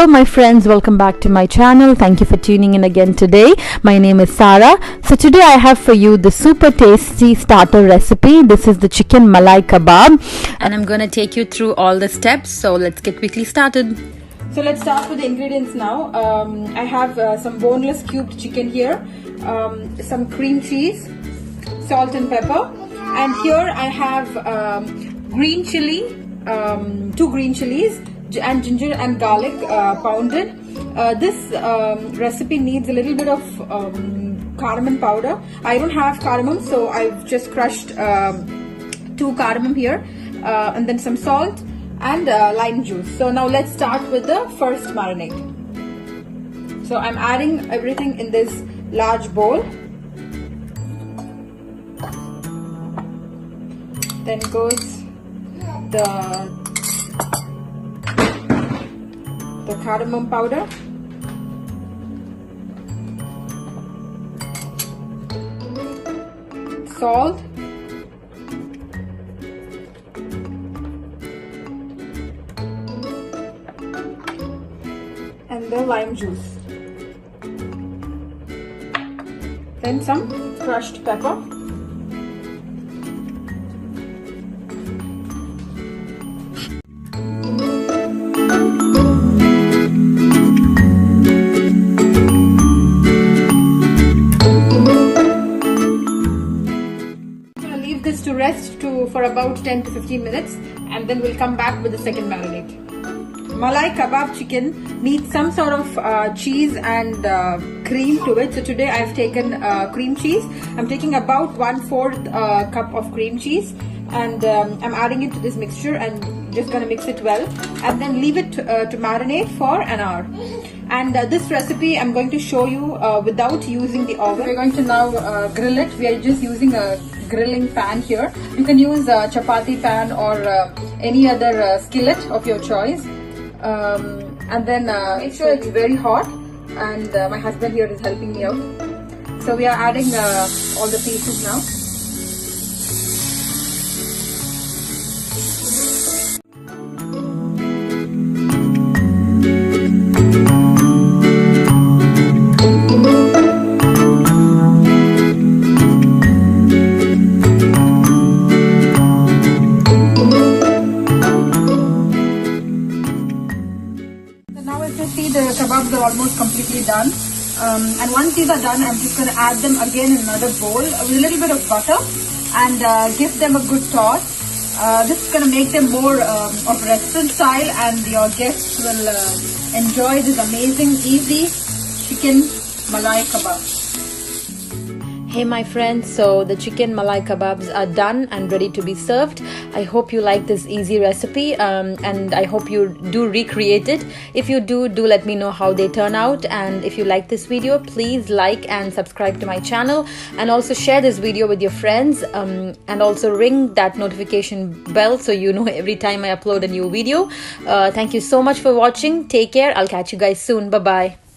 my friends, welcome back to my channel. Thank you for tuning in again today. My name is Sarah. So today I have for you the super tasty starter recipe. This is the chicken Malai Kabab and I'm going to take you through all the steps. So let's get quickly started. So let's start with the ingredients now. I have some boneless cubed chicken here, some cream cheese, salt and pepper, and here I have green chili, 2 green chilies, and ginger and garlic pounded. This recipe needs a little bit of cardamom powder. I don't have cardamom, so I've just crushed 2 cardamom here, and then some salt and lime juice. So now let's start with the first marinade. So I'm adding everything in this large bowl. Then goes the cardamom powder, salt, and the lime juice, then some crushed pepper, to rest for about 10 to 15 minutes, and then we'll come back with the second marinade. Malai Kabab chicken needs some sort of cheese and cream to it. So today I've taken cream cheese. I'm taking about 1/4 cup of cream cheese, and I'm adding it to this mixture and just gonna mix it well and then leave it to marinate for an hour. And this recipe I'm going to show you without using the oven. We're going to now grill it. We are just using a grilling pan here. You can use a chapati pan or any other skillet of your choice, and then make sure it's very hot, and my husband here is helping me out. So we are adding all the pieces now. The kebabs are almost completely done, and once these are done, I'm just going to add them again in another bowl with a little bit of butter and give them a good toss. This is going to make them more of restaurant style, and your guests will enjoy this amazing easy chicken Malai kebab. Hey my friends, so the chicken Malai kebabs are done and ready to be served. I hope you like this easy recipe, and I hope you do recreate it. If you do let me know how they turn out, and if you like this video, please like and subscribe to my channel, and also share this video with your friends, and also ring that notification bell so you know every time I upload a new video. Thank you so much for watching. Take care. I'll catch you guys soon. Bye bye.